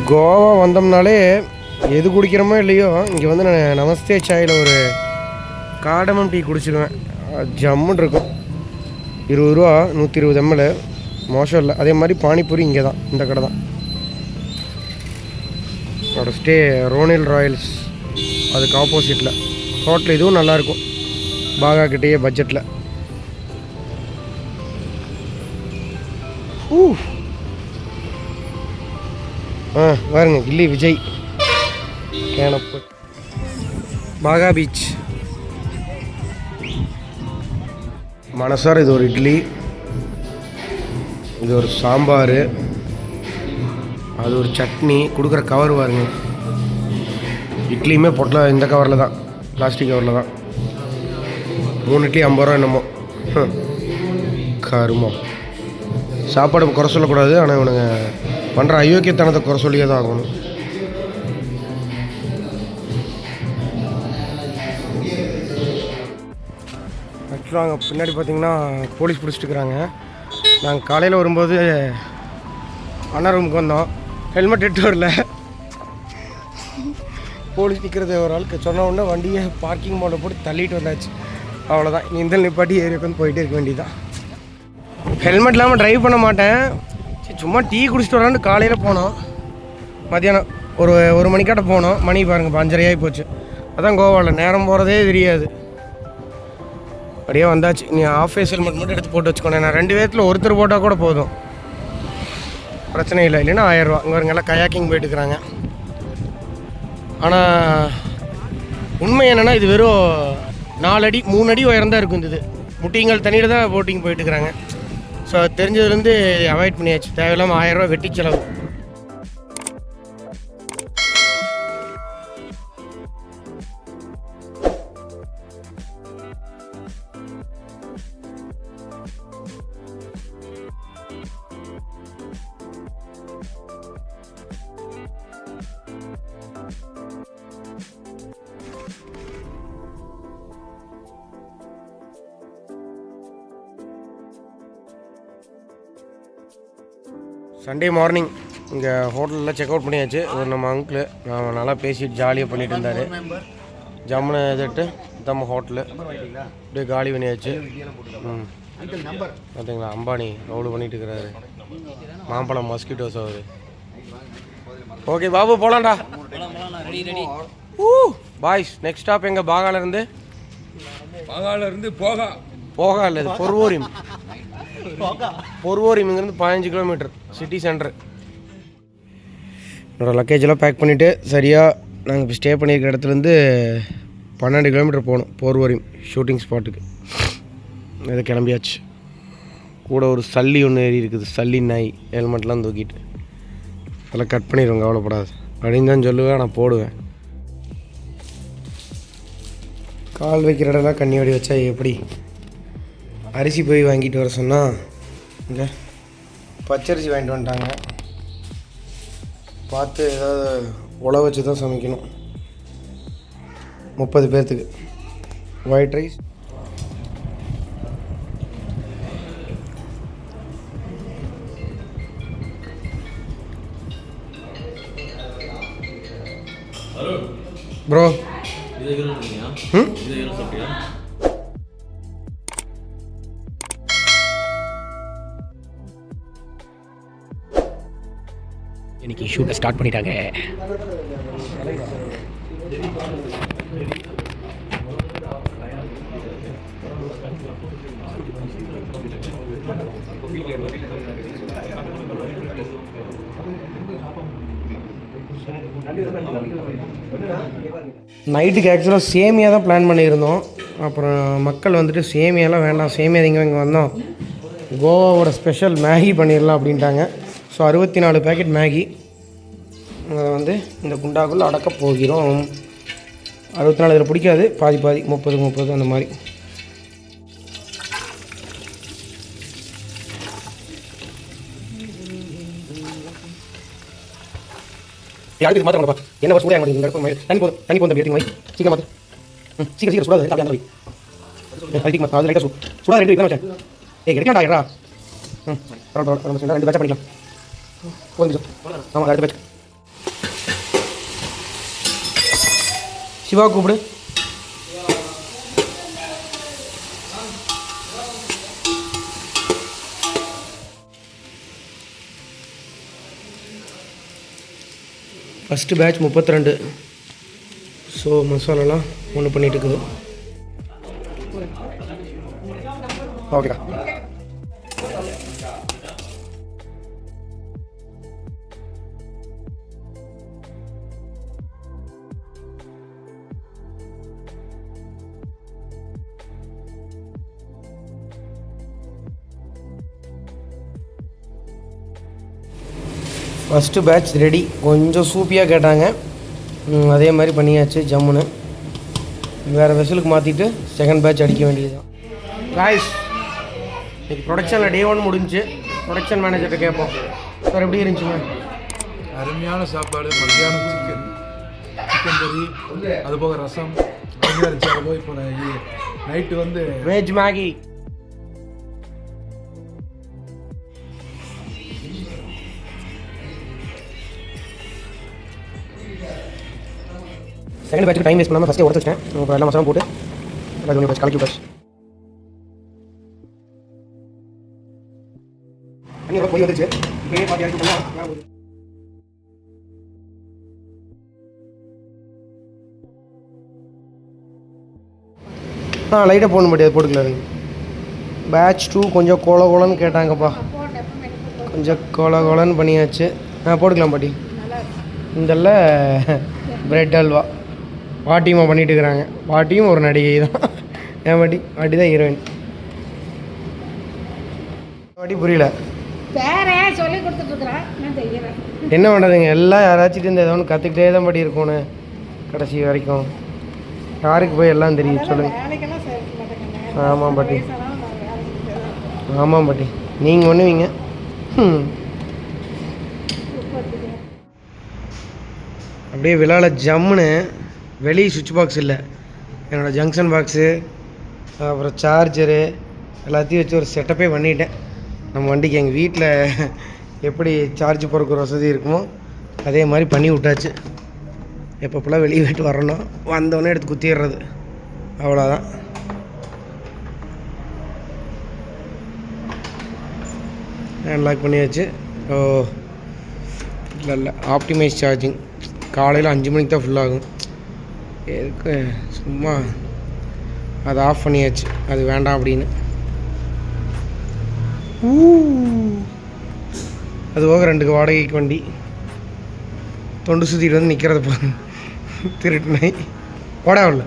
கோவா வந்தோம்னாலே எது குடிக்கிறோமோ இல்லையோ இங்கே வந்து நான் நமஸ்தே சாயில் ஒரு காடமம் டீ குடிச்சிடுவேன். ஜம்முன்னு இருக்கும். 20 ரூபா 120 ml. மோசம் இல்லை. அதே மாதிரி பானிபூரி இங்கே தான், இந்த கடை தான். என்னோட ஸ்டே ரோனில் ராயல்ஸ், அதுக்கு ஆப்போசிட்டில் ஹோட்டல். இதுவும் நல்லாயிருக்கும், பாகா கிட்டேயே பட்ஜெட்டில். பாருங்க, கில்லி விஜய் கேனப்பு பாகா பீச். மனசார இது ஒரு இட்லி, இது ஒரு சாம்பார், அது ஒரு சட்னி. கொடுக்குற கவர் பாருங்க. இட்லியுமே பொட்டல இந்த கவரில் தான், பிளாஸ்டிக் கவரில் தான். 3 இட்லி 50 ரூபா என்னமோ. கருமம். சாப்பாடு குறை சொல்லக்கூடாது, ஆனால் இவனுங்க பண்ணுற அயோக்கியத்தனத்தை குறை சொல்லியே தான் ஆகணும். ஆக்சுவலாக அங்கே பின்னாடி பார்த்தீங்கன்னா போலீஸ் பிடிச்சிட்டுருக்குறாங்க. நாங்கள் காலையில் வரும்போது அண்ணா ரூமுக்கு வந்தோம், ஹெல்மெட் எடுத்து வரல. போலீஸ் நிற்கிறது ஒரு ஆளுக்கு சொன்ன உடனே வண்டியை பார்க்கிங் மோடில் போட்டு தள்ளிட்டு வந்தாச்சு. அவ்வளோதான், நீ இந்த நிப்பாட்டி ஏறி உட்காந்து போயிட்டே இருக்க வேண்டியதான். ஹெல்மெட் இல்லாமல் ட்ரைவ் பண்ண மாட்டேன். சும்மா டீ குடிச்சிட்டு வரான்னு காலையில் போனோம். மத்தியானம் ஒரு மணிக்காட்ட போனோம். மணி பாருங்கள் 5:30 போச்சு. அதான் கோவாவில் நேரம் போகிறதே தெரியாது. அப்படியே வந்தாச்சு. நீ ஆஃப் ஃபேஸ் ஹெல்மெட் மட்டும் எடுத்து போட்டு வச்சுக்கோங்க. நான் 2 பேர்த்தில் ஒருத்தர் போட்டால் கூட போதும், பிரச்சனை இல்லை. இல்லைன்னா 1000 ரூபா. இங்கே வருங்க, எல்லாம் கயாக்கிங் போயிட்டுருக்குறாங்க. ஆனால் உண்மை என்னென்னா இது வெறும் 4 அடி 3 அடி உயர்ந்தான் இருக்கும். இது முட்டிங்கள் தண்ணியில் தான் போட்டிங் போயிட்டுருக்குறாங்க. ஸோ அது தெரிஞ்சதுலேருந்து அவாய்ட் பண்ணியாச்சு. தேவையில்லாமல் 1000 ரூபா வெட்டி செலவு. சண்டே மார்னிங் இங்கே ஹோட்டலில் செக் அவுட் பண்ணியாச்சு. ஒரு நம்ம அங்கிள் நான் நல்லா பேசிட்டு ஜாலியாக பண்ணிட்டு இருந்தார். ஜம்முன்னு எதிட்டு நம்ம ஹோட்டலு அப்படியே காலி பண்ணியாச்சு. பார்த்தீங்களா, அம்பானி ரவுல் பண்ணிட்டு இருக்கிறாரு. மாம்பழம் மஸ்கிட்டோஸ் அவர். ஓகே பாபு, போகலாம்டா. பாய்ஸ், நெக்ஸ்ட் ஸ்டாப் எங்கள் பாகாலேருந்து போகா இல்லை, இது பொர்வோரிம். இங்கேருந்து 15 கிலோமீட்டர் சிட்டி சென்டர். என்னோடய லக்கேஜெல்லாம் பேக் பண்ணிவிட்டு சரியாக நாங்கள் இப்போ ஸ்டே பண்ணியிருக்கிற இடத்துலேருந்து 12 கிலோமீட்டர் போகணும் பொர்வோரிம் ஷூட்டிங் ஸ்பாட்டுக்கு. இதை கிளம்பியாச்சு. கூட ஒரு சல்லி ஒன்று ஏறி இருக்குது, சல்லி நாய். ஹெல்மெட்லாம் தூக்கிட்டு அதெல்லாம் கட் பண்ணிடுவோம், கவலைப்படாது அப்படின்னு தான் சொல்லுவேன். நான் போடுவேன். கால் வைக்கிற இடம்லாம் கண்ணி வடி வச்சா எப்படி? அரிசி போய் வாங்கிட்டு வர சொன்னால் இங்கே பச்சரிசி வாங்கிட்டு வந்துட்டாங்க. பார்த்து ஏதாவது உழ வச்சு தான் சமைக்கணும். 30 பேர்த்துக்கு ஒயிட் ரைஸ், ப்ரோ. இன்னைக்கு ஷூட்டை ஸ்டார்ட் பண்ணிட்டாங்க. நைட்டுக்கு ஆக்சுவலாக சேமியா தான் பிளான் பண்ணியிருந்தோம். அப்புறம் மக்கள் வந்துட்டு சேமியாலாம் வேண்டாம், சேமியா இங்கே வந்தோம், கோவாவோட ஸ்பெஷல் மேகி பண்ணிடலாம் அப்படின்ட்டாங்க. ஸோ 64 பேக்கெட் மேகி அதை வந்து இந்த குண்டாக்குள்ளே அடக்க போகிறோம். 64 இதில் பிடிக்காது, பாதி 30 அந்த மாதிரி. யாருக்கு மாத்திரப்பா என்ன ஒரு சூடாக தண்ணி போதும் தம்பி எடுத்து மாதிரி சீக்கிரம் மாற்று. சீக்கிரம் சுடாது அப்படி அந்த மாதிரி அதுக்கு மாற்ற அது லைட்டாக சுடாது. 2 வைக்கலாம் வச்சேன். கிடைக்கா ஆயிரா. 2 பேட்ச் பண்ணிக்கலாம். போதும். ஆமாம், அடுத்த பேட்ச் சிவா கூப்பிடு. First batch 32. ஸோ மசாலாலாம் ஒன்று பண்ணிகிட்டு இருக்குது. ஓகேடா. First batch ready. கொஞ்சம் சூப்பியாக கேட்டாங்க, அதே மாதிரி பண்ணியாச்சு ஜம்முன்னு. வேறு வெசலுக்கு மாற்றிட்டு செகண்ட் பேட்ச் அடிக்க வேண்டியது தான். காய்ஸ், இன்றைக்கி ப்ரொடக்ஷனில் டே 1 முடிஞ்சு. ப்ரொடக்ஷன் மேனேஜர்கிட்ட கேட்போம். சார் எப்படி இருந்துச்சுங்க? அருமையான சாப்பாடு. மத்தியானம் சிக்கன் கறி, அதுபோக ரசம் அருமையாக இருந்துச்சு. அதுபோக இப்போ நைட்டு வந்து வெஜ் மேகி. செகண்ட் பேட்சுக்கு டைம் வேஸ்ட் பண்ணாமல் ஃபஸ்ட்டே உடச்சு வச்சிட்டேன். இப்போ எல்லாம் மசாலா போட்டு பேட்ச் கலக்கி பேட்ச் தண்ணி போய் வந்துச்சு. இப்போயே பாட்டி அடிச்சு பண்ணலாம். லைட்டாக போடணும் முடியாது, போட்டுக்கலாருங்க. பேட்ச் 2 கொஞ்சம் கோலன்னு கேட்டாங்கப்பா. கொஞ்சம் கோலன்னு பண்ணியாச்சு. போட்டுக்கலாம் பாட்டி. இந்தல்ல பிரெட் அல்வா பாட்டியுமா பண்ணிட்டு இருக்கிறாங்க. பாட்டியும் ஒரு நடிகை தான். ஏன் பாட்டி? பாட்டி தான் ஹீரோயின். பாட்டி புரியல. என்ன பண்ணுறதுங்க, எல்லாம் யாராச்சும் இருந்து ஏதோ ஒன்று கற்றுக்கிட்டே தான் பாட்டி இருக்கணும் கடைசி வரைக்கும். யாருக்கு போய் எல்லாம் தெரியும் சொல்லுங்கள். ஆமாம் பாட்டி, ஆமாம் பாட்டி, நீங்கள் பண்ணுவீங்க. அப்படியே விழாவில் ஜம்முன்னு. வெளியே சுவிட்ச் பாக்ஸ் இல்லை, என்னோடய ஜங்ஷன் பாக்ஸு அப்புறம் சார்ஜரு எல்லாத்தையும் வச்சு ஒரு செட்டப்பே பண்ணிட்டேன். நம்ம வண்டிக்கு எங்கள் வீட்டில் எப்படி சார்ஜ் போடுற வசதி இருக்குமோ அதே மாதிரி பண்ணி விட்டாச்சு. எப்பப்போலாம் வெளியே போய்ட்டு வரணும், வந்தோடனே எடுத்து குத்திடுறது, அவ்வளோதான். அன்லாக் பண்ணியாச்சு. ஓ இல்லை ஆப்டிமைஸ் சார்ஜிங். காலையில் 5 மணிக்கு தான் ஃபுல்லாகும். எதுக்கு சும்மா அதை ஆஃப் பண்ணியாச்சு, அது வேண்டாம் அப்படின்னு. அது போக 2 வாடகைக்கு வண்டி தொண்டு சுற்றிட்டு வந்து நிற்கிறத பாருங்க. திருட்டு நாய் ஓடாவில்ல.